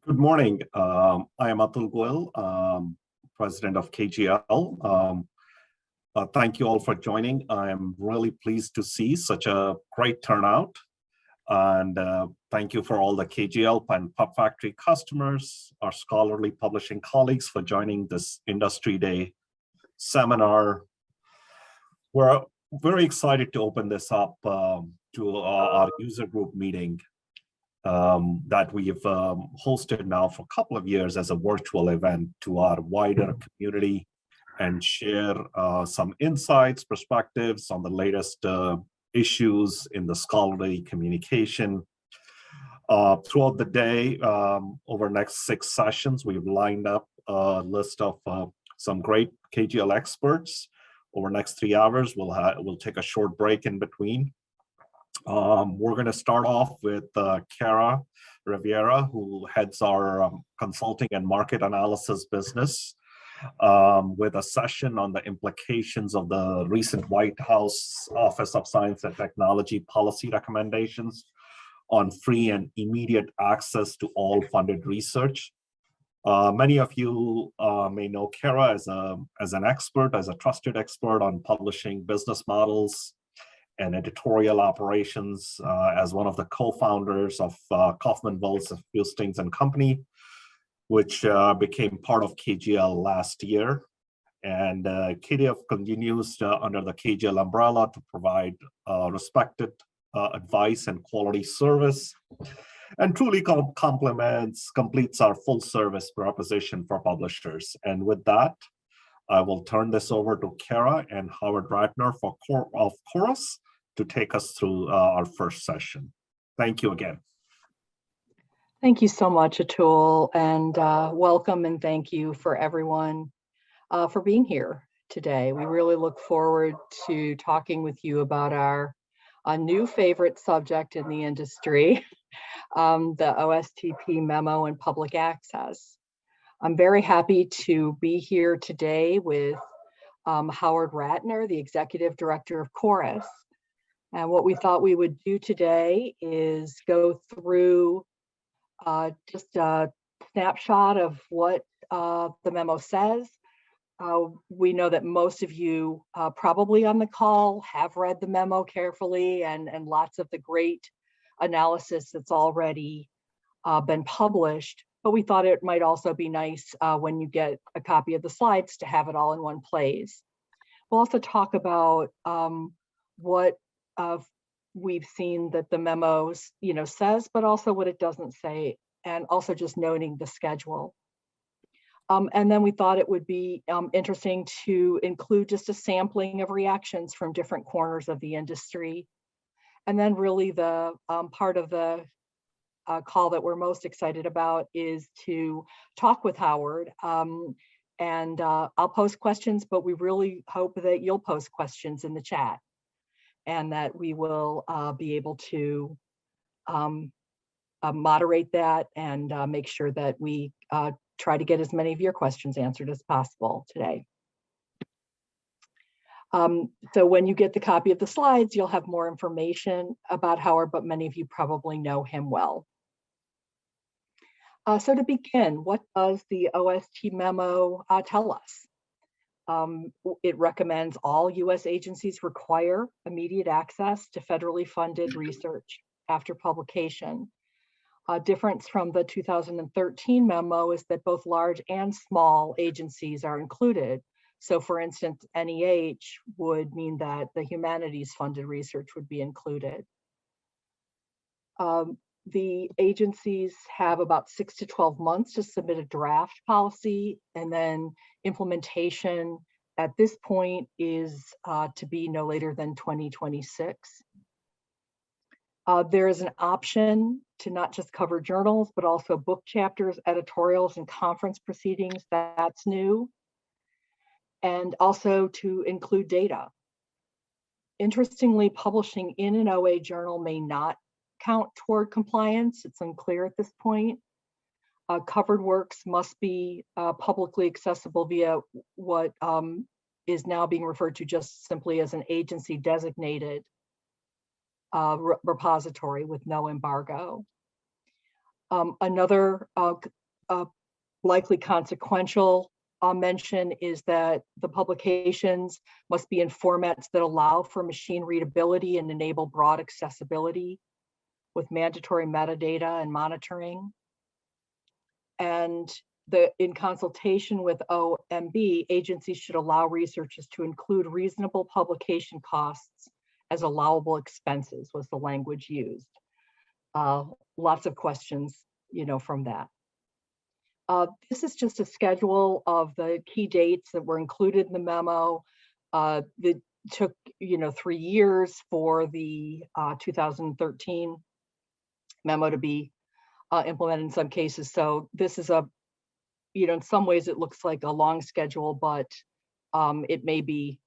Good morning. I am Atul Goel, president of KGL. Thank you all for joining. I am really pleased to see such a great turnout. And thank you for all the KGL and PubFactory customers, our scholarly publishing colleagues for joining this Industry Day seminar. We're very excited to open this up to our user group meeting that we've hosted now for a couple of years as a virtual event to our wider community and share some insights, perspectives on the latest issues in the scholarly communication. Throughout the day, over the next 6 sessions, we've lined up a list of some great KGL experts. Over the next 3 hours, we'll take a short break in between. We're going to start off with Cara Rivera, who heads our consulting and market analysis business, with a session on the implications of the recent White House Office of Science and Technology policy recommendations on free and immediate access to all funded research. Many of you may know Cara as an expert, as a trusted expert on publishing business models and editorial operations, as one of the co-founders of Kaufman Wills Hustings and Company, which became part of KGL last year. And KDF continues under the KGL umbrella to provide respected advice and quality service, and truly completes our full service proposition for publishers. And with that, I will turn this over to Cara and Howard Ratner of CHORUS to take us through our first session. Thank you again. Thank you so much, Atul, and welcome and thank you for everyone for being here today. We really look forward to talking with you about our new favorite subject in the industry, the OSTP memo and public access. I'm very happy to be here today with Howard Ratner, the Executive Director of CHORUS. And what we thought we would do today is go through just a snapshot of what the memo says. We know that most of you probably on the call have read the memo carefully and lots of the great analysis that's already been published, but we thought it might also be nice when you get a copy of the slides to have it all in one place. We'll also talk about what we've seen that the memo says, but also what it doesn't say, and also just noting the schedule. And then we thought it would be interesting to include just a sampling of reactions from different corners of the industry. And then really the part of the call that we're most excited about is to talk with Howard. And I'll post questions, but we really hope that you'll post questions in the chat and that we will be able to moderate that and make sure that we try to get as many of your questions answered as possible today. So when you get the copy of the slides, you'll have more information about Howard, but many of you probably know him well. So to begin, what does the OST memo tell us? It recommends all US agencies require immediate access to federally funded research after publication. A difference from the 2013 memo is that both large and small agencies are included. So for instance, NEH would mean that the humanities funded research would be included. The agencies have about 6 to 12 months to submit a draft policy, and then implementation at this point is to be no later than 2026. There is an option to not just cover journals, but also book chapters, editorials, and conference proceedings. That's new. And also to include data. Interestingly, publishing in an OA journal may not count toward compliance. It's unclear at this point. Covered works must be publicly accessible via what is now being referred to just simply as an agency designated repository with no embargo. Another likely consequential mention is that the publications must be in formats that allow for machine readability and enable broad accessibility with mandatory metadata and monitoring. And in consultation with OMB, agencies should allow researchers to include reasonable publication costs as allowable expenses, was the language used. Lots of questions, from that. This is just a schedule of the key dates that were included in the memo. That took, 3 years for the 2013 memo to be implemented in some cases. So this is in some ways it looks like a long schedule, but it may be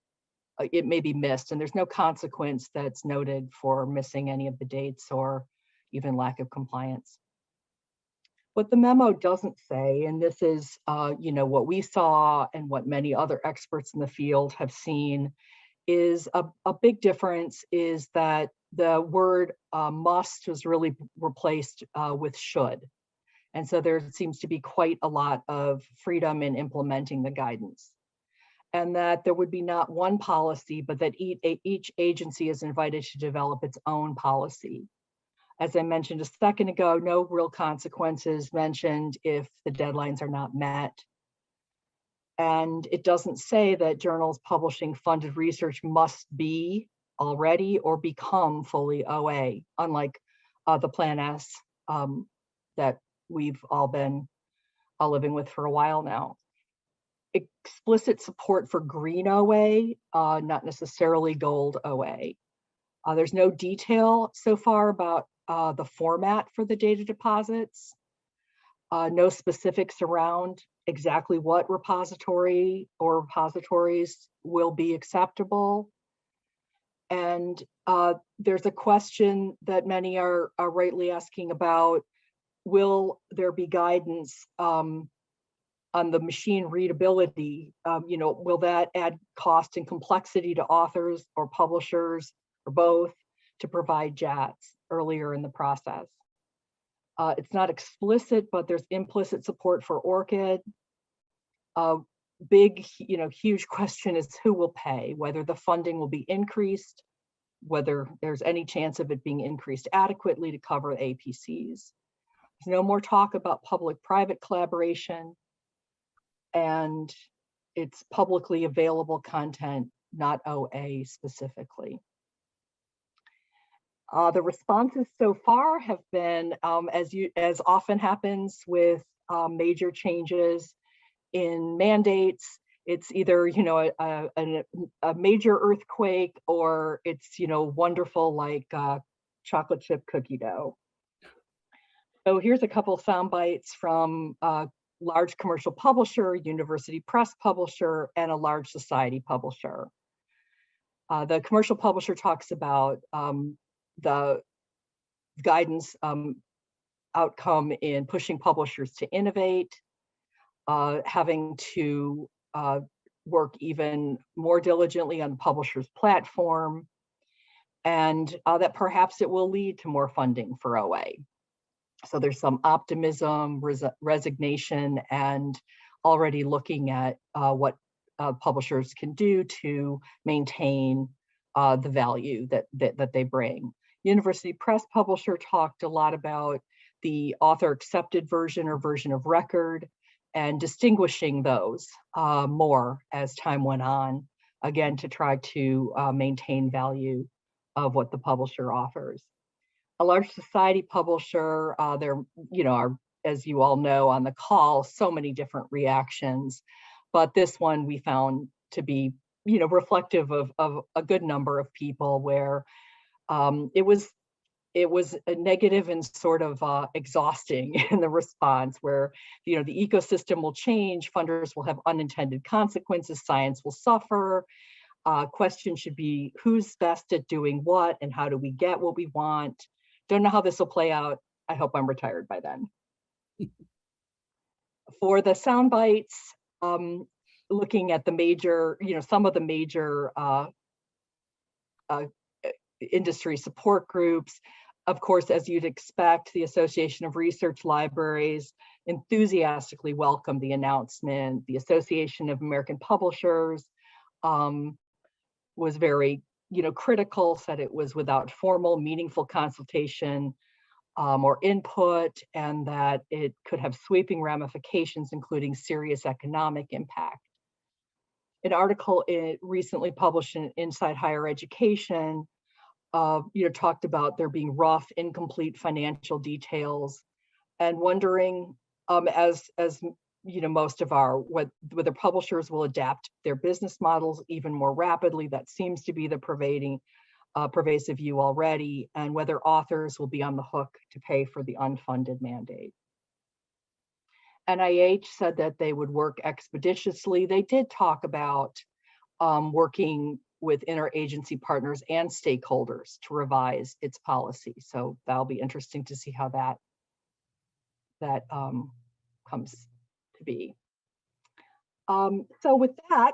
missed, and there's no consequence that's noted for missing any of the dates or even lack of compliance. What the memo doesn't say, and this is what we saw and what many other experts in the field have seen, is a big difference is that the word must was really replaced with should. And so there seems to be quite a lot of freedom in implementing the guidance. And that there would be not one policy, but that each agency is invited to develop its own policy. As I mentioned a second ago, no real consequences mentioned if the deadlines are not met. And it doesn't say that journals publishing funded research must be already or become fully OA, unlike the Plan S that we've all been living with for a while now. Explicit support for green OA, not necessarily gold OA. There's no detail so far about the format for the data deposits, no specifics around exactly what repository or repositories will be acceptable. And there's a question that many are rightly asking about, will there be guidance on the machine readability? Will that add cost and complexity to authors or publishers or both to provide JATs earlier in the process? It's not explicit, but there's implicit support for ORCID. Big, huge question is who will pay, whether the funding will be increased, whether there's any chance of it being increased adequately to cover APCs. There's no more talk about public-private collaboration, and it's publicly available content, not OA specifically. The responses so far have been, as often happens with major changes in mandates, it's either a major earthquake or it's wonderful like chocolate chip cookie dough. So here's a couple sound bites from a large commercial publisher, university press publisher, and a large society publisher. The commercial publisher talks about the guidance outcome in pushing publishers to innovate, having to work even more diligently on the publisher's platform, and that perhaps it will lead to more funding for OA. So there's some optimism, resignation, and already looking at what publishers can do to maintain the value that they bring. University Press publisher talked a lot about the author accepted version or version of record and distinguishing those more as time went on, again, to try to maintain value of what the publisher offers. A large society publisher, there are, as you all know on the call, so many different reactions, but this one we found to be reflective of a good number of people where it was a negative and sort of exhausting in the response, where the ecosystem will change, funders will have unintended consequences, science will suffer. Question should be who's best at doing what and how do we get what we want? Don't know how this will play out. I hope I'm retired by then. For the sound bites, looking at the major, some of the major industry support groups, Of course, as you'd expect, the Association of Research Libraries enthusiastically welcomed the announcement. The Association of American Publishers was very, critical, said it was without formal, meaningful consultation or input, and that it could have sweeping ramifications, including serious economic impact. An article recently published in Inside Higher Education talked about there being rough, incomplete financial details, and wondering, as most of whether publishers will adapt their business models even more rapidly. That seems to be the pervasive view already, and whether authors will be on the hook to pay for the unfunded mandate. NIH said that they would work expeditiously. They did talk about working with interagency partners and stakeholders to revise its policy. So that'll be interesting to see how that comes to be. So with that,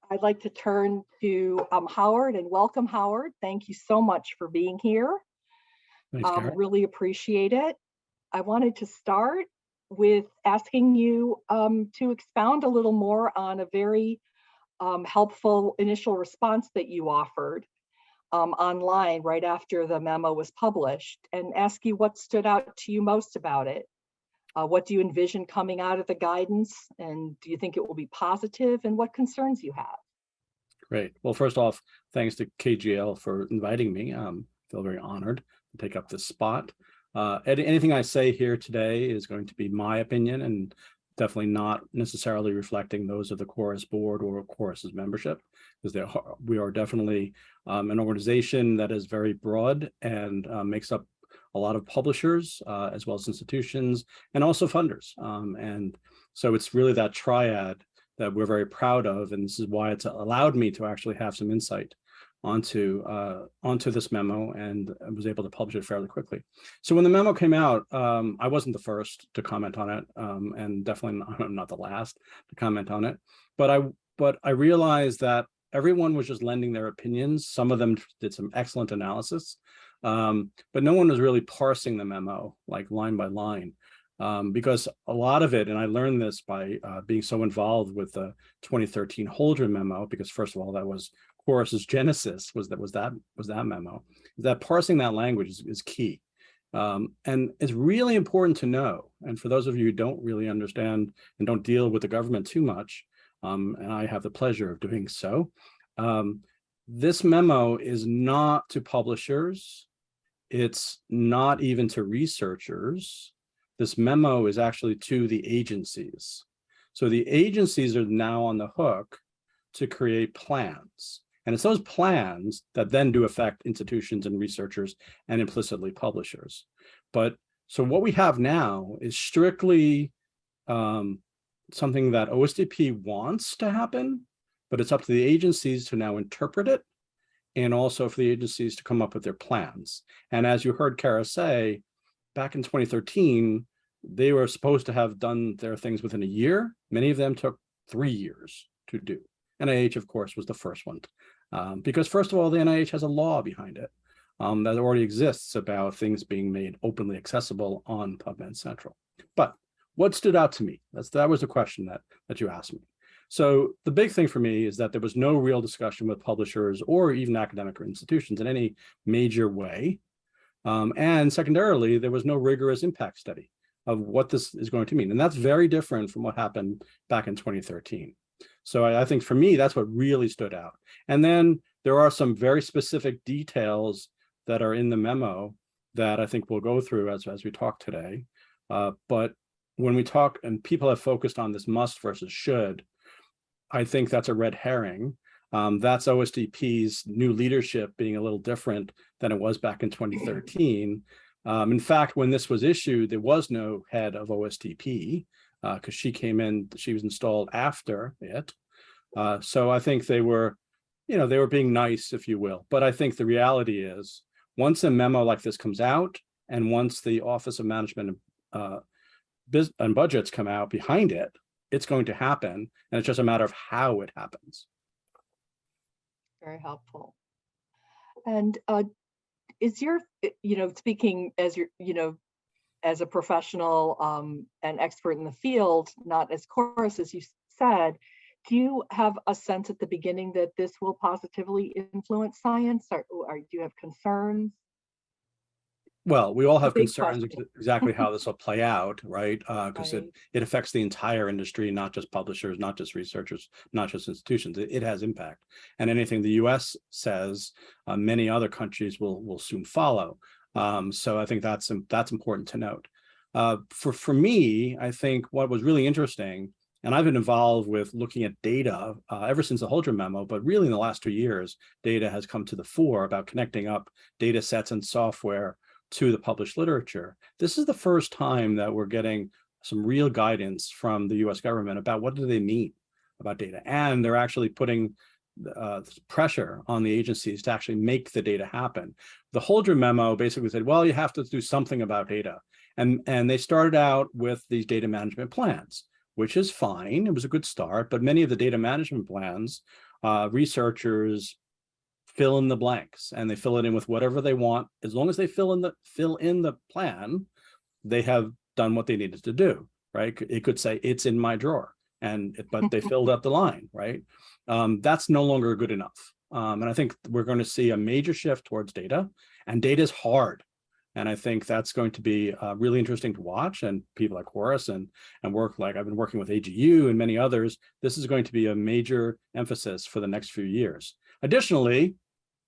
I'd like to turn to Howard, and welcome, Howard. Thank you so much for being here. Thanks, Cara. Really appreciate it. I wanted to start with asking you to expound a little more on a very helpful initial response that you offered online right after the memo was published, and ask you what stood out to you most about it. What do you envision coming out of the guidance, and do you think it will be positive, and what concerns you have? Great. Well, first off, thanks to KGL for inviting me. I feel very honored to take up this spot. Anything I say here today is going to be my opinion, and definitely not necessarily reflecting those of the Chorus board or Chorus's membership, because we are definitely an organization that is very broad and makes up a lot of publishers, as well as institutions, and also funders. And so it's really that triad that we're very proud of, and this is why it's allowed me to actually have some insight onto this memo, and I was able to publish it fairly quickly. So when the memo came out, I wasn't the first to comment on it, and definitely not the last to comment on it. But I realized that everyone was just lending their opinions. Some of them did some excellent analysis, but no one was really parsing the memo like line by line. Because a lot of it, and I learned this by being so involved with the 2013 Holdren memo, because first of all, that was Chorus's genesis, was that memo. That parsing that language is key, and it's really important to know. And for those of you who don't really understand and don't deal with the government too much, and I have the pleasure of doing so, this memo is not to publishers. It's not even to researchers. This memo is actually to the agencies. So the agencies are now on the hook to create plans. And it's those plans that then do affect institutions and researchers and implicitly publishers. But so what we have now is strictly something that OSTP wants to happen, but it's up to the agencies to now interpret it, and also for the agencies to come up with their plans. And as you heard Cara say, back in 2013, they were supposed to have done their things within a year. Many of them took 3 years to do. NIH, of course, was the first one. Because first of all, the NIH has a law behind it that already exists about things being made openly accessible on PubMed Central. But what stood out to me? That was the question that you asked me. So the big thing for me is that there was no real discussion with publishers or even academic institutions in any major way. And secondarily, there was no rigorous impact study of what this is going to mean. And that's very different from what happened back in 2013. So I think for me, that's what really stood out. And then there are some very specific details that are in the memo that I think we'll go through as we talk today. But when we talk, and people have focused on this must versus should, I think that's a red herring. That's OSTP's new leadership being a little different than it was back in 2013. In fact, when this was issued, there was no head of OSTP because she came in, she was installed after it. So I think they were being nice, if you will. But I think the reality is, once a memo like this comes out, and once the Office of Management and Budgets come out behind it, it's going to happen. And it's just a matter of how it happens. Very helpful. And Is your, speaking as your, as a professional and expert in the field, not as chorus, as you said, do you have a sense at the beginning that this will positively influence science, or do you have concerns? Well, we all have Big concerns question. exactly how this will play out, right? Because Right. it affects the entire industry, not just publishers, not just researchers, not just institutions. It has impact. And anything the US says, many other countries will soon follow. So I think that's important to note. For me, I think what was really interesting, and I've been involved with looking at data ever since the Holdren memo, but really in the last 2 years, data has come to the fore about connecting up data sets and software to the published literature. This is the first time that we're getting some real guidance from the US government about what do they mean about data. And they're actually putting pressure on the agencies to actually make the data happen. The Holdren memo basically said, well, you have to do something about data. And they started out with these data management plans, which is fine. It was a good start, but many of the data management plans, researchers fill in the blanks, and they fill it in with whatever they want. As long as they fill in the plan, they have done what they needed to do, right? It could say it's in my drawer, but they filled up the line, right? That's no longer good enough. And I think we're going to see a major shift towards data, and data is hard. And I think that's going to be really interesting to watch. And people like Chorus and work like I've been working with AGU and many others, this is going to be a major emphasis for the next few years. Additionally,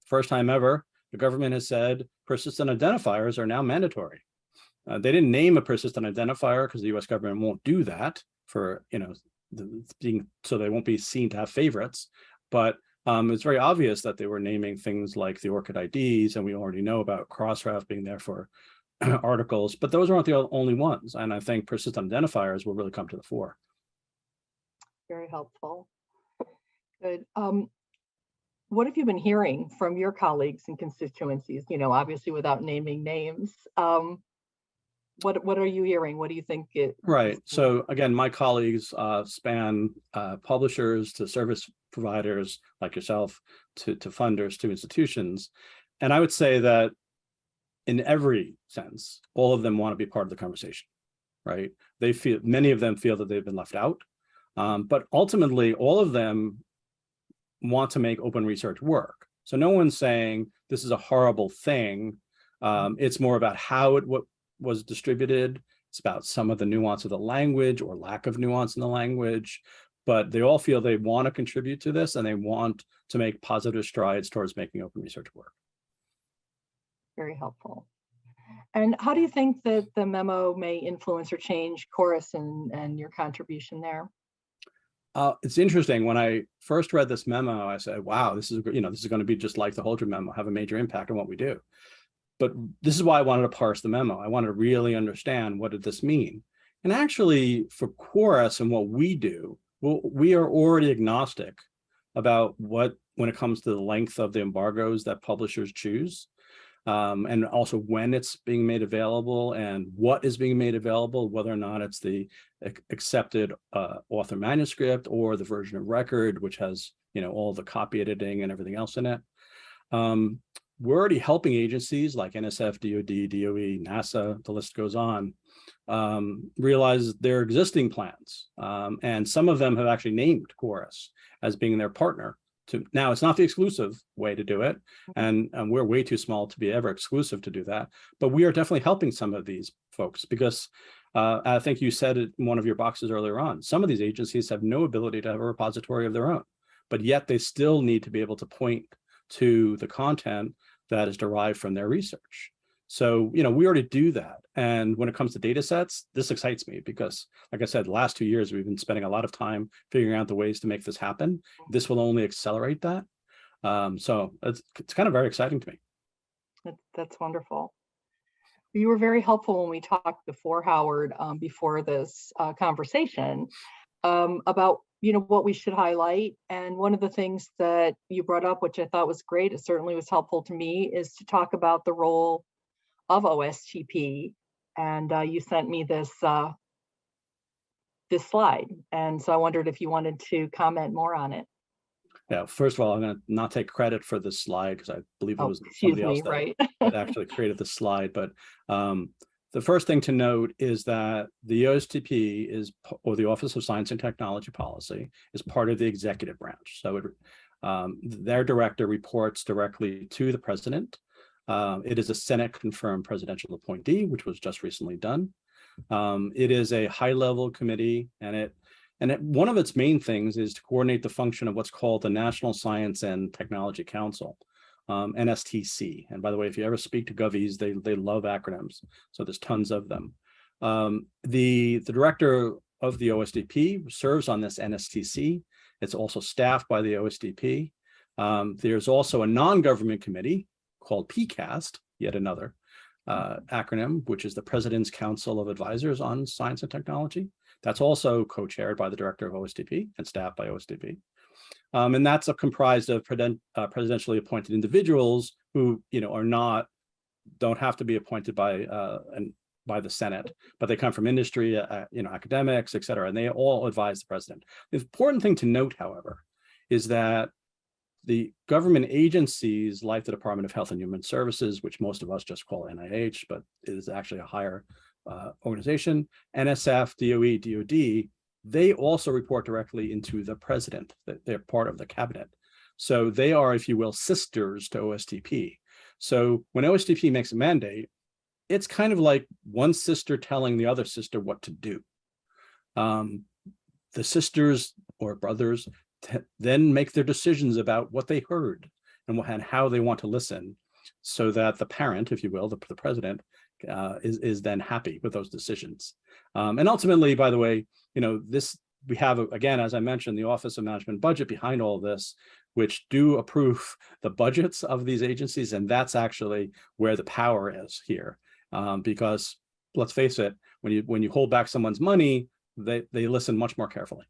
first time ever, the government has said persistent identifiers are now mandatory. They didn't name a persistent identifier because the US government won't do that for, so they won't be seen to have favorites. But it's very obvious that they were naming things like the ORCID IDs, and we already know about Crossref being there for articles, but those aren't the only ones. And I think persistent identifiers will really come to the fore. Very helpful. Good. What have you been hearing from your colleagues and constituencies? Obviously without naming names. What are you hearing? What do you think Right. So again, my colleagues span publishers to service providers like yourself, to funders, to institutions. And I would say that in every sense, all of them want to be part of the conversation, right? Many of them feel that they've been left out. But ultimately, all of them want to make open research work. So no one's saying this is a horrible thing. It's more about how it was distributed. It's about some of the nuance of the language or lack of nuance in the language, but they all feel they want to contribute to this and they want to make positive strides towards making open research work. Very helpful. And how do you think that the memo may influence or change Chorus and your contribution there? It's interesting. When I first read this memo, I said, wow, this is going to be just like the Holdren memo, have a major impact on what we do. But this is why I wanted to parse the memo. I wanted to really understand, what did this mean? And actually, for Chorus and what we do, we are already agnostic about when it comes to the length of the embargoes that publishers choose, and also when it's being made available and what is being made available, whether or not it's the accepted author manuscript or the version of record, which has all the copy editing and everything else in it. We're already helping agencies like NSF, DoD, DOE, NASA, the list goes on, realize their existing plans. And some of them have actually named Chorus as being their partner. Now, it's not the exclusive way to do it, and we're way too small to be ever exclusive to do that. But we are definitely helping some of these folks because I think you said it in one of your boxes earlier on, some of these agencies have no ability to have a repository of their own, but yet they still need to be able to point to the content that is derived from their research. So, we already do that. And when it comes to data sets, this excites me because, like I said, the last 2 years, we've been spending a lot of time figuring out the ways to make this happen. This will only accelerate that. So it's kind of very exciting to me. That's wonderful. You were very helpful when we talked before, Howard, before this conversation about what we should highlight. And one of the things that you brought up, which I thought was great, it certainly was helpful to me, is to talk about the role of OSTP. And you sent me this slide. And so I wondered if you wanted to comment more on it. Yeah, first of all, I'm going to not take credit for this slide because I believe it was Excuse somebody else me, that, right? that actually created the slide. But the first thing to note is that the OSTP is, or the Office of Science and Technology Policy, is part of the executive branch. So their director reports directly to the president. It is a Senate-confirmed presidential appointee, which was just recently done. It is a high-level committee, and one of its main things is to coordinate the function of what's called the National Science and Technology Council, NSTC. And by the way, if you ever speak to govies, they love acronyms. So there's tons of them. The director of the OSTP serves on this NSTC. It's also staffed by the OSTP. There's also a non-government committee called PCAST, yet another acronym, which is the President's Council of Advisors on Science and Technology. That's also co-chaired by the director of OSTP and staffed by OSTP. And that's comprised of presidentially appointed individuals who, don't have to be appointed by the Senate, but they come from industry, academics, et cetera, and they all advise the president. The important thing to note, however, is that the government agencies like the Department of Health and Human Services, which most of us just call NIH, but it is actually a higher organization, NSF, DOE, DOD, they also report directly into the president. They're part of the cabinet. So they are, if you will, sisters to OSTP. So when OSTP makes a mandate, it's kind of like one sister telling the other sister what to do. The sisters or brothers then make their decisions about what they heard and how they want to listen, so that the parent, if you will, the president, is then happy with those decisions. And ultimately, by the way, we have, again, as I mentioned, the Office of Management Budget behind all this, which do approve the budgets of these agencies. And that's actually where the power is here. Because let's face it, when you hold back someone's money, they listen much more carefully.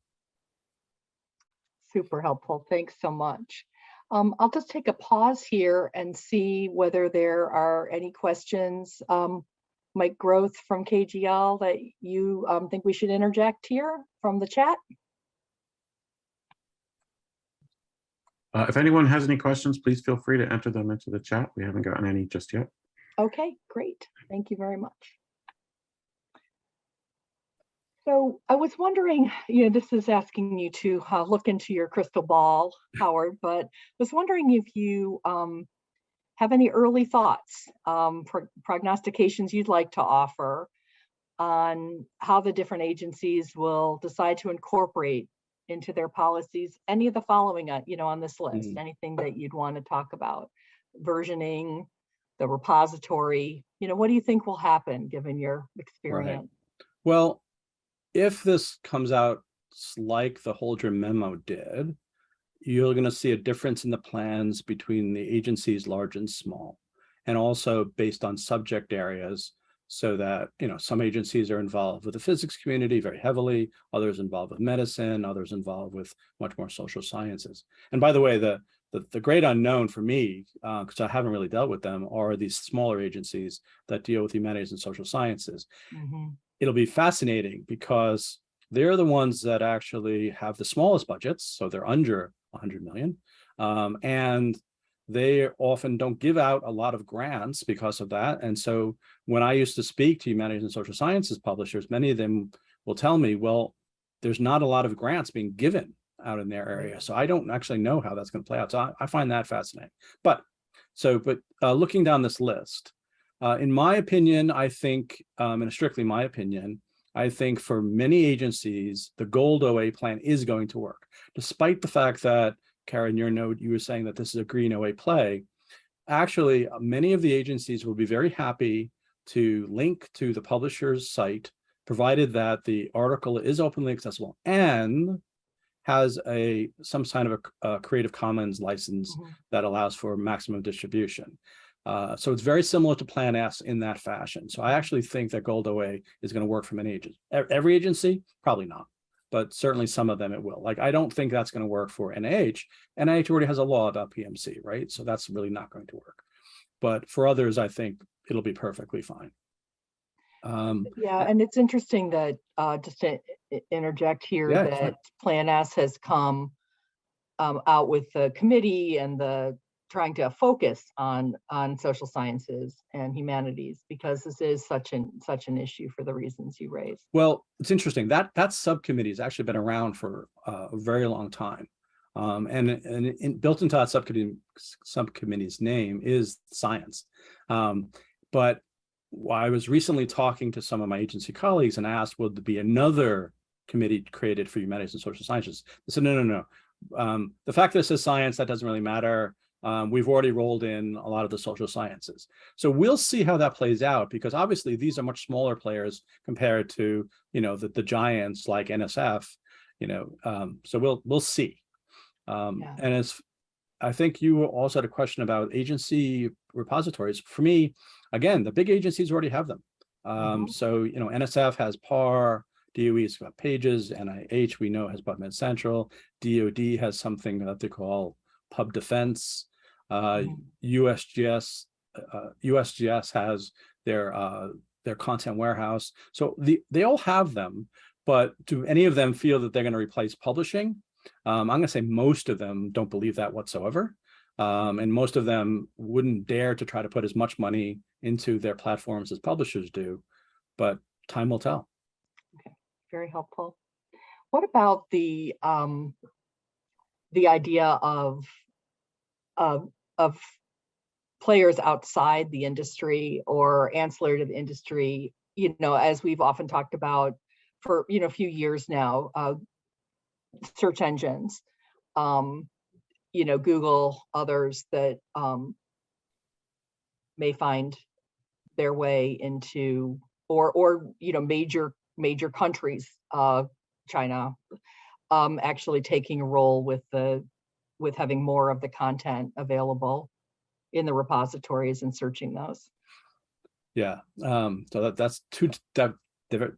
Super helpful. Thanks so much. I'll just take a pause here and see whether there are any questions, Mike Groth from KGL, that you think we should interject here from the chat. If anyone has any questions, please feel free to enter them into the chat. We haven't gotten any just yet. Okay, great. Thank you very much. So I was wondering, this is asking you to look into your crystal ball, Howard, but I was wondering if you have any early thoughts, prognostications you'd like to offer on how the different agencies will decide to incorporate into their policies any of the following, on this list, anything that you'd want to talk about: versioning, the repository, what do you think will happen given your experience? Right. Well, if this comes out like the Holdren memo did, you're going to see a difference in the plans between the agencies large and small, and also based on subject areas, so that, some agencies are involved with the physics community very heavily, others involved with medicine, others involved with much more social sciences. And by the way, the great unknown for me, because I haven't really dealt with them, are these smaller agencies that deal with humanities and social sciences. It'll be fascinating because they're the ones that actually have the smallest budgets, so they're under 100 million, and they often don't give out a lot of grants because of that. And so when I used to speak to humanities and social sciences publishers, many of them will tell me, well, there's not a lot of grants being given out in their area, so I don't actually know how that's going to play out. So I find that fascinating. But looking down this list, in my opinion, I think, and strictly my opinion, I think for many agencies, the gold OA plan is going to work, despite the fact that, Cara, in your note, you were saying that this is a green OA play. Actually, many of the agencies will be very happy to link to the publisher's site, provided that the article is openly accessible and has some kind of a Creative Commons license that allows for maximum distribution. So it's very similar to Plan S in that fashion. So I actually think that Gold OA is going to work for many agencies. Every agency, probably not, but certainly some of them it will. Like, I don't think that's going to work for NIH. NIH already has a law about PMC, right? So that's really not going to work. But for others, I think it'll be perfectly fine. Yeah, and it's interesting that, just to interject here, that Plan S has come out with the committee and the trying to focus on social sciences and humanities, because this is such an issue for the reasons you raised. Well, it's interesting that subcommittee has actually been around for a very long time, and built into that subcommittee's name is science. But I was recently talking to some of my agency colleagues and asked, would there be another committee created for humanities and social sciences? They said, no. The fact that it says science, that doesn't really matter. We've already rolled in a lot of the social sciences. So we'll see how that plays out, because obviously these are much smaller players compared to, the giants like NSF, so we'll see. And as I think you also had a question about agency repositories. For me, again, the big agencies already have them. So, NSF has PAR, DOE's got Pages, NIH we know has PubMed Central, DOD has something that they call Pub Defense, USGS has their content warehouse. So they all have them, but do any of them feel that they're going to replace publishing? I'm going to say most of them don't believe that whatsoever. And most of them wouldn't dare to try to put as much money into their platforms as publishers do, but time will tell. Okay, very helpful. What about the idea of players outside the industry or ancillary to the industry? As we've often talked about for a few years now, search engines, Google, others that may find their way into, or major countries, China, actually taking a role with having more of the content available in the repositories and searching those. Yeah. So that's two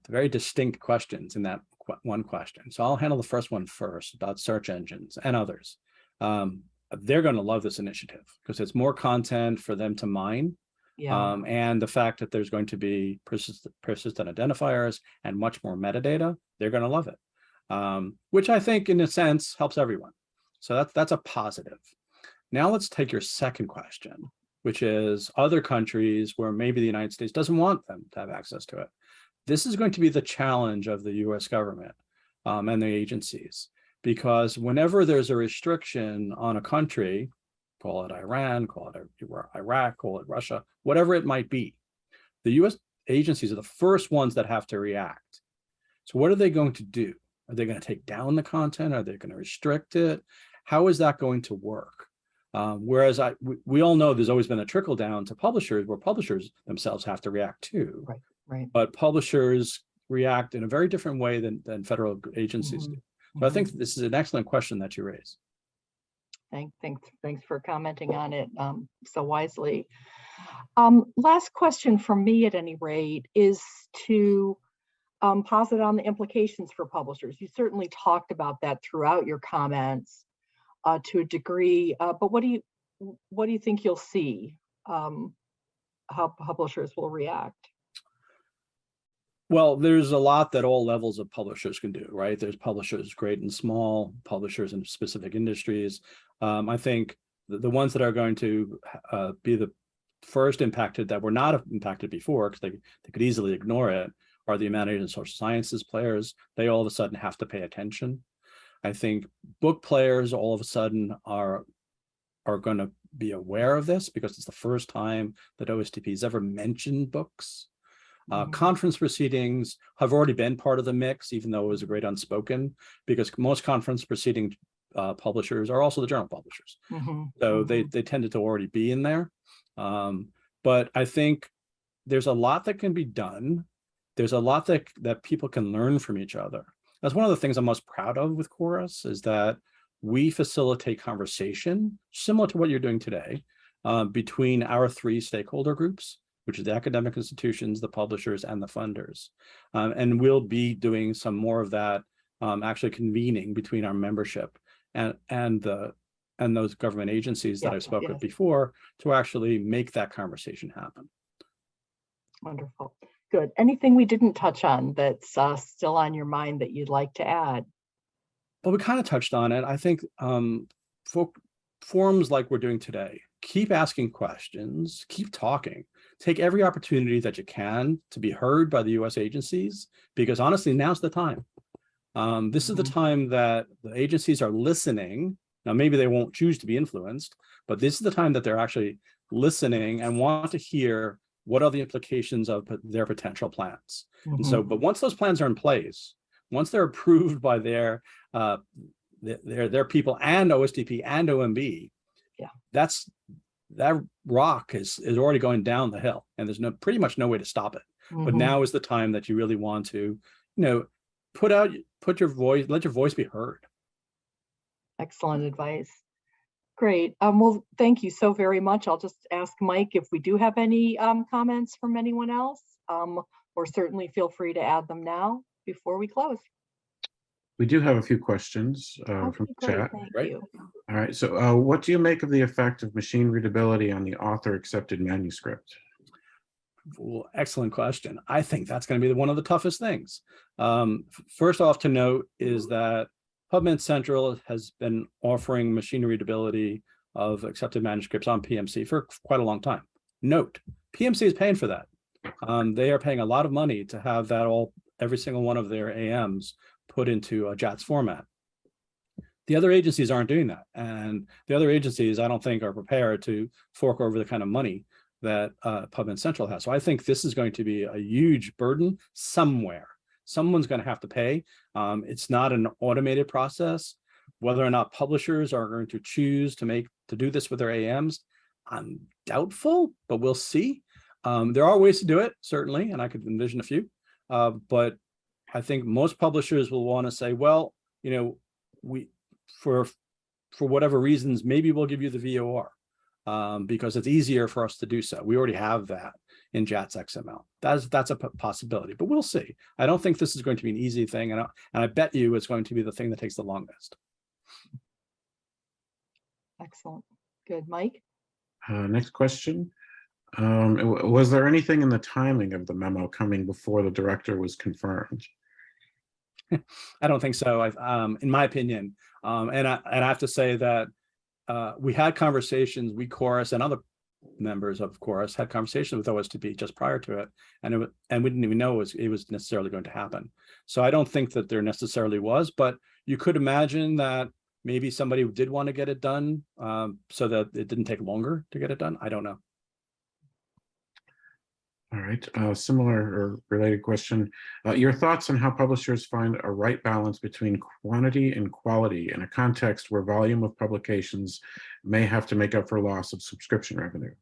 very distinct questions in that one question. So I'll handle the first one first about search engines and others. They're going to love this initiative because it's more content for them to mine. Yeah. And the fact that there's going to be persistent identifiers and much more metadata, they're going to love it, which I think in a sense helps everyone. So that's a positive. Now let's take your second question, which is other countries where maybe the United States doesn't want them to have access to it. This is going to be the challenge of the US government and the agencies, because whenever there's a restriction on a country, call it Iran, call it Iraq, call it Russia, whatever it might be, the US agencies are the first ones that have to react. So what are they going to do? Are they going to take down the content? Are they going to restrict it? How is that going to work? Whereas we all know there's always been a trickle down to publishers, where publishers themselves have to react too. Right. But publishers react in a very different way than federal agencies do. So I think this is an excellent question that you raise. Thanks for commenting on it so wisely. Last question from me, at any rate, is to posit on the implications for publishers. You certainly talked about that throughout your comments to a degree, but what do you think you'll see how publishers will react? Well, there's a lot that all levels of publishers can do, right? There's publishers great and small, publishers in specific industries. I think the ones that are going to be the first impacted that were not impacted before, because they could easily ignore it, are the humanities and social sciences players. They all of a sudden have to pay attention. I think book players all of a sudden are going to be aware of this, because it's the first time that OSTP has ever mentioned books. Conference proceedings have already been part of the mix, even though it was a great unspoken, because most conference proceeding publishers are also the journal publishers. So they tended to already be in there. But I think there's a lot that can be done. There's a lot that people can learn from each other. That's one of the things I'm most proud of with Chorus, is that we facilitate conversation similar to what you're doing today between our three stakeholder groups, which is the academic institutions, the publishers, and the funders. And we'll be doing some more of that, actually convening between our membership and those government agencies that I spoke of before, to actually make that conversation happen. Wonderful. Good. Anything we didn't touch on that's still on your mind that you'd like to add? But we kind of touched on it. I think for forums like we're doing today, keep asking questions, keep talking, take every opportunity that you can to be heard by the US agencies, because honestly, now's the time. This is the time that the agencies are listening. Now, maybe they won't choose to be influenced, but this is the time that they're actually listening and want to hear what are the implications of their potential plans. And so, but once those plans are in place, once they're approved by their people and OSTP and OMB, that rock is already going down the hill, and there's pretty much no way to stop it. But now is the time that you really want to, put your voice, let your voice be heard. Excellent advice. Great. Well, thank you so very much. I'll just ask Mike if we do have any comments from anyone else, or certainly feel free to add them now before we close. We do have a few questions from the chat. Thank you. All right. So what do you make of the effect of machine readability on the author accepted manuscript? Well, excellent question. I think that's going to be one of the toughest things. First off to note is that PubMed Central has been offering machine readability of accepted manuscripts on PMC for quite a long time. Note, PMC is paying for that. They are paying a lot of money to have that every single one of their AMs put into a JATS format. The other agencies aren't doing that. And the other agencies, I don't think, are prepared to fork over the kind of money that PubMed Central has. So I think this is going to be a huge burden somewhere. Someone's going to have to pay. It's not an automated process. Whether or not publishers are going to choose to do this with their AMs, I'm doubtful, but we'll see. There are ways to do it, certainly, and I could envision a few. But I think most publishers will want to say, well, for whatever reasons, maybe we'll give you the VOR because it's easier for us to do so. We already have that in JATS XML. That's a possibility, but we'll see. I don't think this is going to be an easy thing, and I bet you it's going to be the thing that takes the longest. Excellent. Good. Mike? Next question. Was there anything in the timing of the memo coming before the director was confirmed? I don't think so. In my opinion, and I have to say that we had conversations. We Chorus and other members of Chorus had conversations with OSTP just prior to it, and we didn't even know it was necessarily going to happen. So I don't think that there necessarily was, but you could imagine that maybe somebody did want to get it done so that it didn't take longer to get it done. I don't know. All right, similar or related question. Your thoughts on how publishers find a right balance between quantity and quality in a context where volume of publications may have to make up for loss of subscription revenue?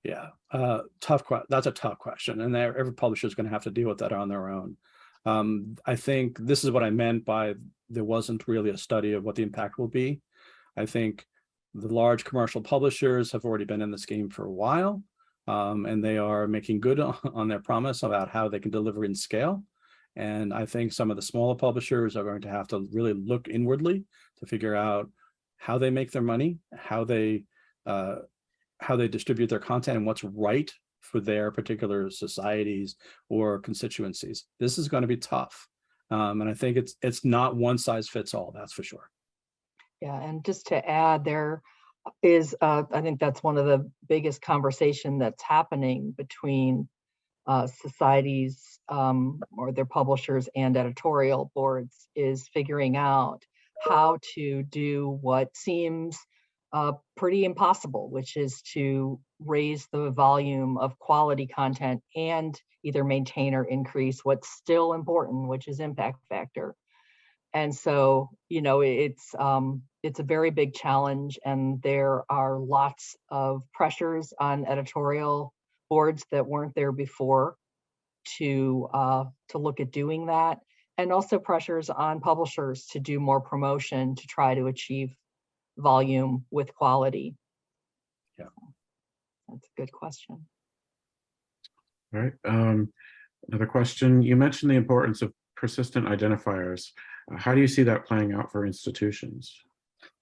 Yeah, that's a tough question, and every publisher is going to have to deal with that on their own. I think this is what I meant by there wasn't really a study of what the impact will be. I think the large commercial publishers have already been in this game for a while. And they are making good on their promise about how they can deliver in scale. And I think some of the smaller publishers are going to have to really look inwardly to figure out how they make their money, how they distribute their content, and what's right for their particular societies or constituencies. This is going to be tough. And I think it's not one size fits all, that's for sure. Yeah, and just to add, there is I think that's one of the biggest conversation that's happening between societies or their publishers and editorial boards, is figuring out how to do what seems pretty impossible, which is to raise the volume of quality content and either maintain or increase what's still important, which is impact factor. And so, it's a very big challenge, and there are lots of pressures on editorial boards that weren't there before to look at doing that, and also pressures on publishers to do more promotion to try to achieve volume with quality. Yeah, that's a good question. All right, another question. You mentioned the importance of persistent identifiers. How do you see that playing out for institutions?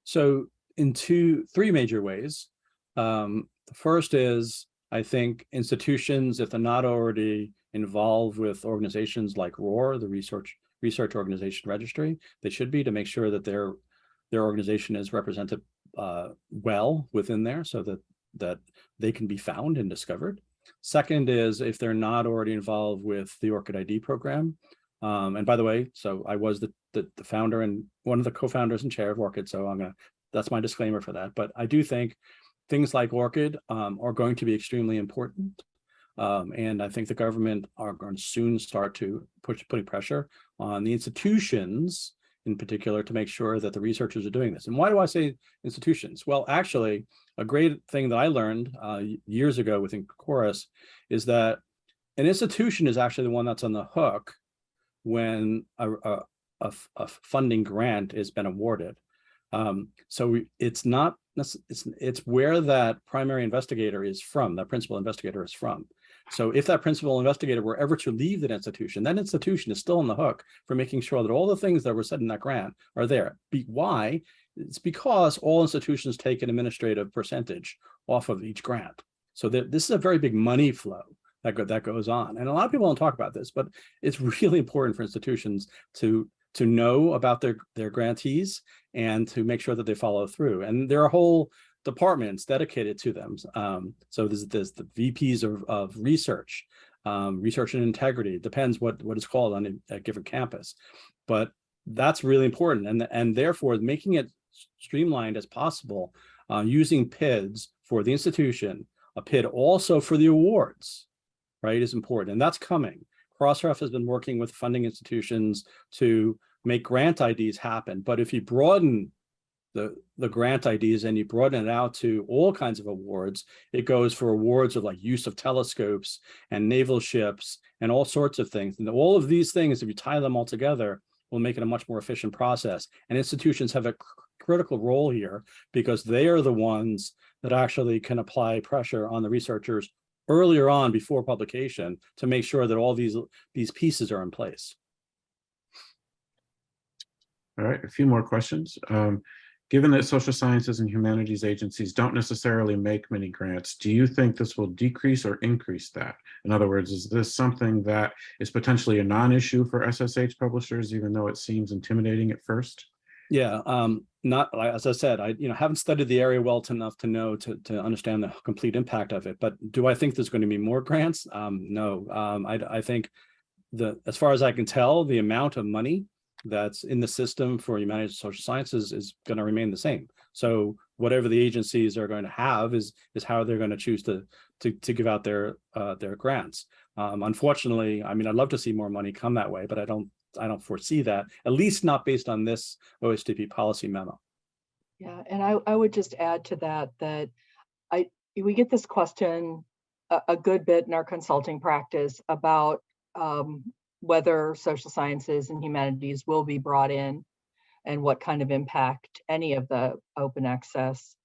So in three major ways. The first is, I think institutions, if they're not already involved with organizations like ROAR, the research organization registry. They should be, to make sure that their organization is represented well within there, so that they can be found and discovered. Second is, if they're not already involved with the ORCID ID program. And by the way, so I was the founder and one of the co-founders and chair of ORCID, so that's my disclaimer for that. But I do think things like ORCID are going to be extremely important. And I think the government are going to soon start to putting pressure on the institutions in particular to make sure that the researchers are doing this. And why do I say institutions? Well, actually, a great thing that I learned years ago within CHORUS is that an institution is actually the one that's on the hook when a funding grant has been awarded. So it's where that primary investigator is from, that principal investigator is from. So if that principal investigator were ever to leave that institution is still on the hook for making sure that all the things that were said in that grant are there. Why? It's because all institutions take an administrative percentage off of each grant. So this is a very big money flow that goes on. And a lot of people don't talk about this, but it's really important for institutions to know about their grantees and to make sure that they follow through. And there are whole departments dedicated to them. So there's the VPs of research, research and integrity. It depends what it's called on a given campus, but that's really important. And therefore making it streamlined as possible, using PIDs for the institution, a PID also for the awards, right, is important. And that's coming. Crossref has been working with funding institutions to make grant IDs happen. But if you broaden the grant IDs and you broaden it out to all kinds of awards, it goes for awards of like use of telescopes and naval ships and all sorts of things. And all of these things, if you tie them all together, will make it a much more efficient process. And institutions have a critical role here because they are the ones that actually can apply pressure on the researchers earlier on before publication to make sure that all these pieces are in place. All right, a few more questions. Given that social sciences and humanities agencies don't necessarily make many grants, do you think this will decrease or increase that? In other words, is this something that is potentially a non-issue for SSH publishers, even though it seems intimidating at first? Yeah, not, as I said, I haven't studied the area well enough to know to understand the complete impact of it. But do I think there's going to be more grants? No, I think as far as I can tell, the amount of money that's in the system for humanities and social sciences is going to remain the same. So whatever the agencies are going to have is how they're going to choose to give out their grants. Unfortunately, I mean, I'd love to see more money come that way, but I don't foresee that, at least not based on this OSTP policy memo. Yeah, and I would just add to that we get this question a good bit in our consulting practice about whether social sciences and humanities will be brought in and what kind of impact any of the open access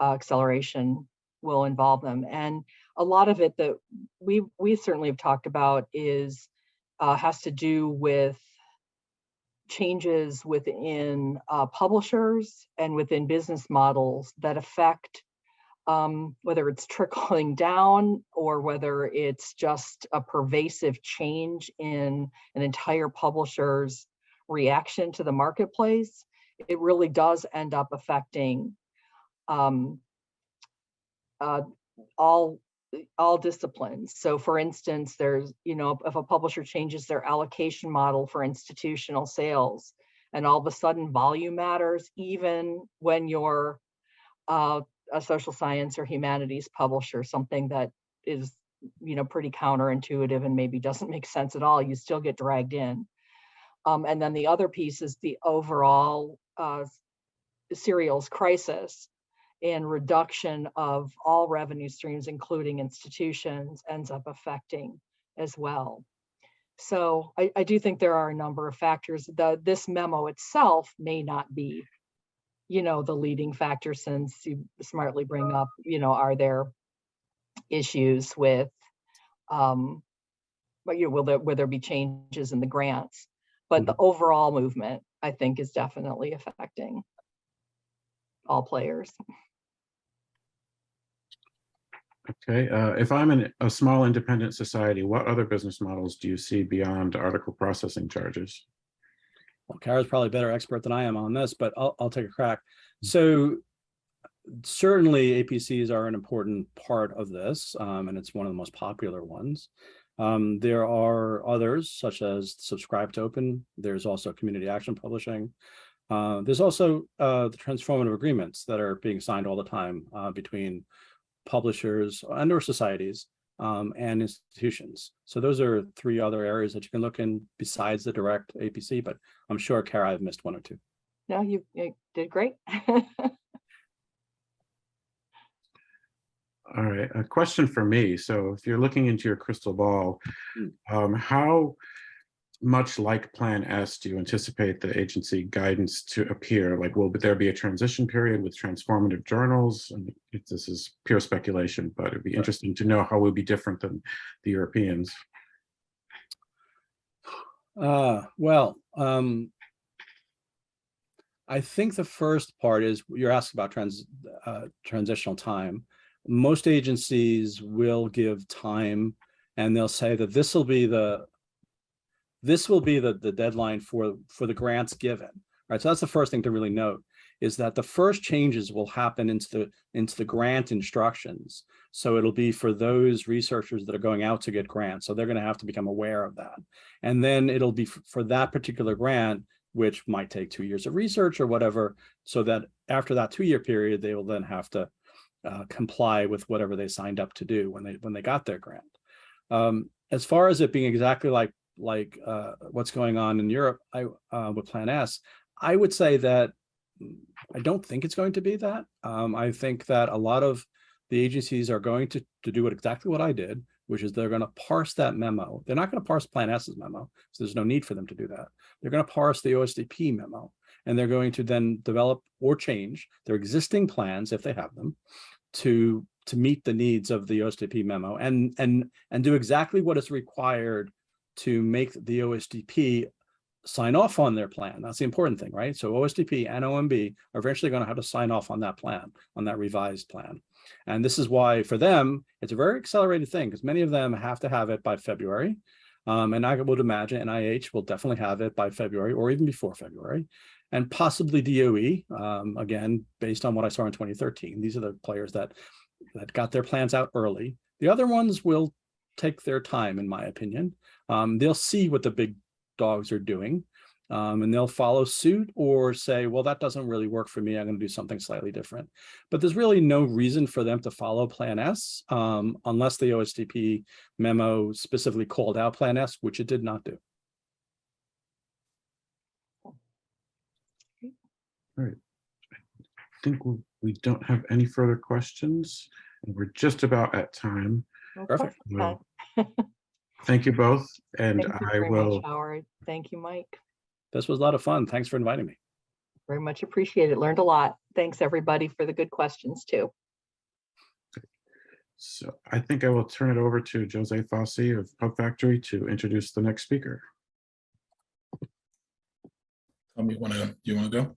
acceleration will involve them. And a lot of it that we certainly have talked about is has to do with changes within publishers and within business models that affect whether it's trickling down or whether it's just a pervasive change in an entire publisher's reaction to the marketplace. It really does end up affecting all disciplines. So for instance, there's, if a publisher changes their allocation model for institutional sales, and all of a sudden volume matters, even when you're a social science or humanities publisher, something that is, pretty counterintuitive and maybe doesn't make sense at all, you still get dragged in. And then the other piece is the overall serials crisis and reduction of all revenue streams, including institutions, ends up affecting as well. So I do think there are a number of factors. This memo itself may not be, the leading factor, since you smartly bring up, are there issues with, will there be changes in the grants? But the overall movement, I think, is definitely affecting all players. Okay, if I'm a small independent society, what other business models do you see beyond article processing charges? well, Cara's probably a better expert than I am on this, but I'll take a crack. So certainly APCs are an important part of this, and it's one of the most popular ones. There are others, such as Subscribe to Open. There's also community action publishing. There's also the transformative agreements that are being signed all the time between publishers and or societies and institutions. So those are 3 other areas that you can look in besides the direct APC, but I'm sure, Cara, I've missed 1 or 2. No, you did great. All right, a question for me. So if you're looking into your crystal ball, how much like Plan S do you anticipate the agency guidance to appear? Like, will there be a transition period with transformative journals? And this is pure speculation, but it'd be interesting to know how we'll be different than the Europeans. Well, I think the first part is you're asking about transitional time. Most agencies will give time, and they'll say that this will be the deadline for the grants given. Right. So that's the first thing to really note, is that the first changes will happen into the grant instructions. So it'll be for those researchers that are going out to get grants. So they're going to have to become aware of that. And then it'll be for that particular grant, which might take 2 years of research or whatever, so that after that 2-year period, they will then have to comply with whatever they signed up to do when they got their grant. As far as it being exactly like what's going on in Europe with Plan S, I would say that I don't think it's going to be that. I think that a lot of the agencies are going to do exactly what I did, which is they're going to parse that memo. They're not going to parse Plan S's memo, so there's no need for them to do that. They're going to parse the OSTP memo, and they're going to then develop or change their existing plans, if they have them, to meet the needs of the OSTP memo and do exactly what is required to make the OSTP sign off on their plan. That's the important thing, right? So OSTP and OMB are eventually going to have to sign off on that plan, on that revised plan. And this is why for them, it's a very accelerated thing, because many of them have to have it by February. And I would imagine NIH will definitely have it by February or even before February, and possibly DOE, again, based on what I saw in 2013. These are the players that got their plans out early. The other ones will take their time, in my opinion. They'll see what the big dogs are doing, and they'll follow suit or say, well, that doesn't really work for me. I'm going to do something slightly different. But there's really no reason for them to follow Plan S unless the OSTP memo specifically called out Plan S, which it did not do. All right. I think we don't have any further questions, and we're just about at time. Perfect. Thank you both, and Thank you I very will. much, Howard. Thank you, Mike. This was a lot of fun. Thanks for inviting me. Very much appreciate it. Learned a lot. Thanks, everybody, for the good questions, too. So I think I will turn it over to Jose Fossey of PubFactory to introduce the next speaker. You want to go?